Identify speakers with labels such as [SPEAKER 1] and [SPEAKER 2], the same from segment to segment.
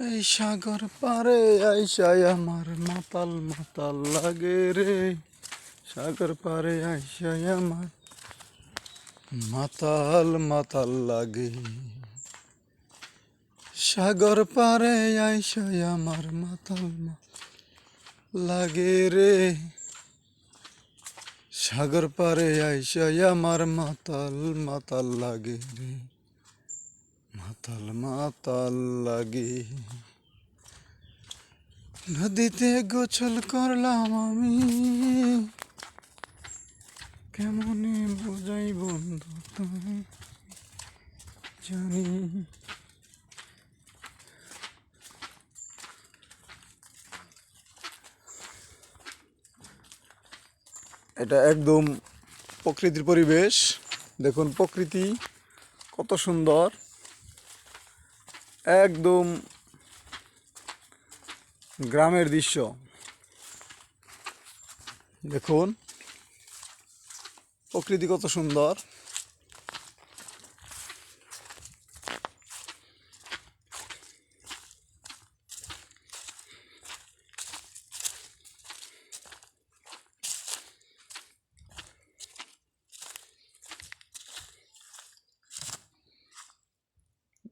[SPEAKER 1] এই সাগর পারে আইসাই আমার মাতাল মাতাল লাগে রে। সাগর পারে আইসাই আমার মাতাল মাতাল লাগে। সাগর পারে আইসাই আমার মাতাল লাগে রে। সাগর পারে আইসাই আমার মাতাল মাতাল লাগে রে। মাতাল মাতাল লাগে। নদীতে গোসল করলাম আমি, কেমনে বোঝাই বন্ধু তুমি জানি। এটা একদম প্রকৃতির পরিবেশ। দেখুন প্রকৃতি কত সুন্দর, একদম গ্রামের দৃশ্য। দেখুন প্রকৃতি কত সুন্দর।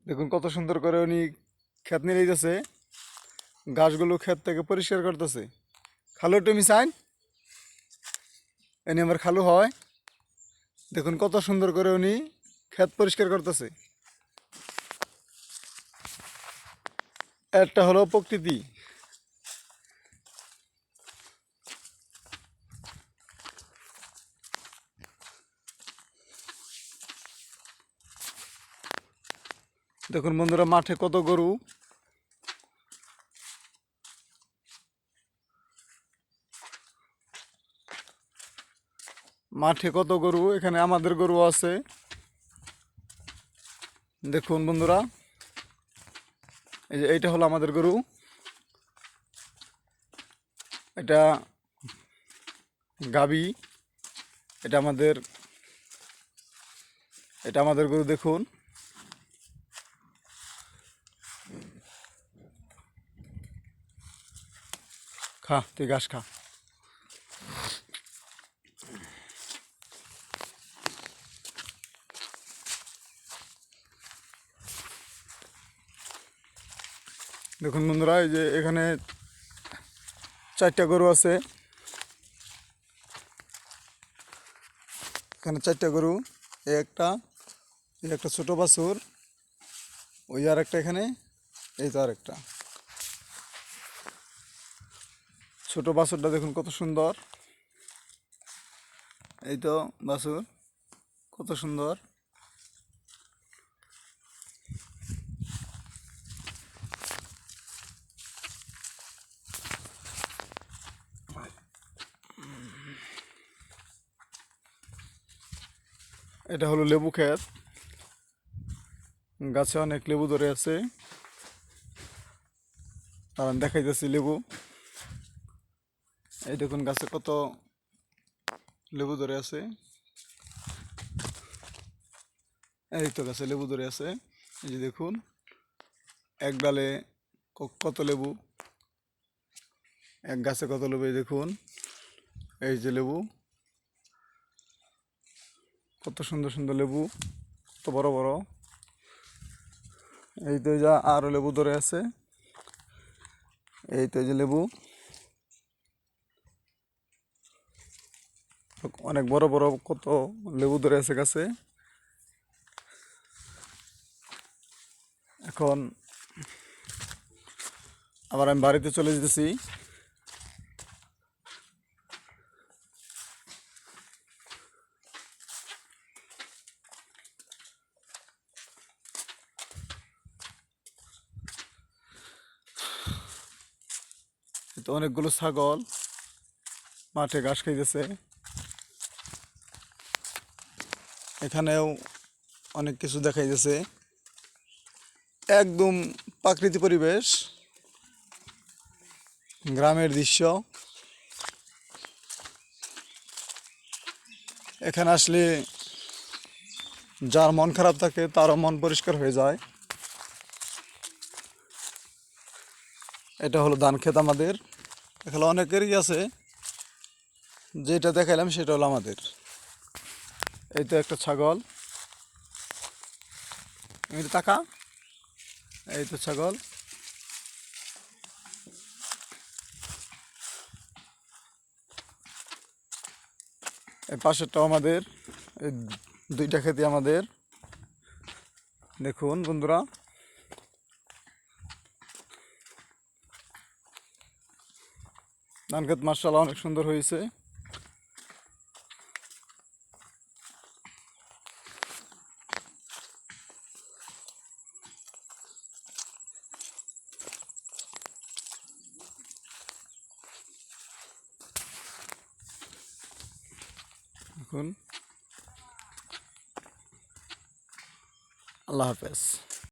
[SPEAKER 1] দেখুন কত সুন্দর করে উনি ক্ষেত নিয়ে যাচ্ছে, গাছগুলো ক্ষেত থেকে পরিষ্কার করতেছে। খালু তুমি চাইন এনে আমার খালু হয়। দেখুন কত সুন্দর করে উনি ক্ষেত পরিষ্কার করতেছে। একটা হলো প্রকৃতি। দেখুন বন্ধুরা মাঠে কত গরু। মাঠে কত গরু, এখানে আমাদের গরু আছে। দেখুন বন্ধুরা, এই যে এইটা হলো আমাদের গরু। এটা গাবি, এটা আমাদের গরু। দেখুন খা, তুই ঘাস খা। দেখুন বন্ধুরা, এই যে এখানে 4টা গরু আছে। এখানে 4টা গরু, এই একটা ছোট বাছুর, ওই আর একটা এখানে, এই তো আর একটা ছোট বাছুরটা। দেখুন কত সুন্দর, এই তো বাছুর কত সুন্দর। এটা হলো লেবু ক্ষেত, গাছে অনেক লেবু ধরে আছে। আর আমি দেখাইতেছি লেবু। এই দেখুন গাছে কত লেবু ধরে আছে। এই তো গাছে লেবু ধরে আছে। এই যে দেখুন এক ডালে কত লেবু, এক গাছে কত লেবু। এই দেখুন এই যে লেবু, কত সুন্দর সুন্দর লেবু, কত বড় বড়। এই তো যা আরো লেবু ধরে আছে। এই তো যে লেবু, অনেক বড় বড় কত লেবু ধরে আছে গাছে। এখন আবার আমি বাড়িতে চলে যেতেছি। তো অনেকগুলো ছাগল মাঠে ঘাস খাইতেছে। এখানেও অনেক কিছু দেখাইতেছে, একদম প্রাকৃতিক পরিবেশ, গ্রামের দৃশ্য। এখানে আসলে যার মন খারাপ থাকে তারও মন পরিষ্কার হয়ে যায়। এটা হলো ধান ক্ষেত আমাদের। এখানে অনেকেরই আছে, যেটা দেখাইলাম সেটা হলো আমাদের। এই তো একটা ছাগল, এমনি টাকা, এই তো ছাগল। এই পাশেরটাও আমাদের, এই দুইটা ক্ষেতই আমাদের। দেখুন বন্ধুরা, ধান ক্ষেত মাশাআল্লাহ অনেক সুন্দর হয়েছে। দেখুন, আল্লাহ হাফেজ।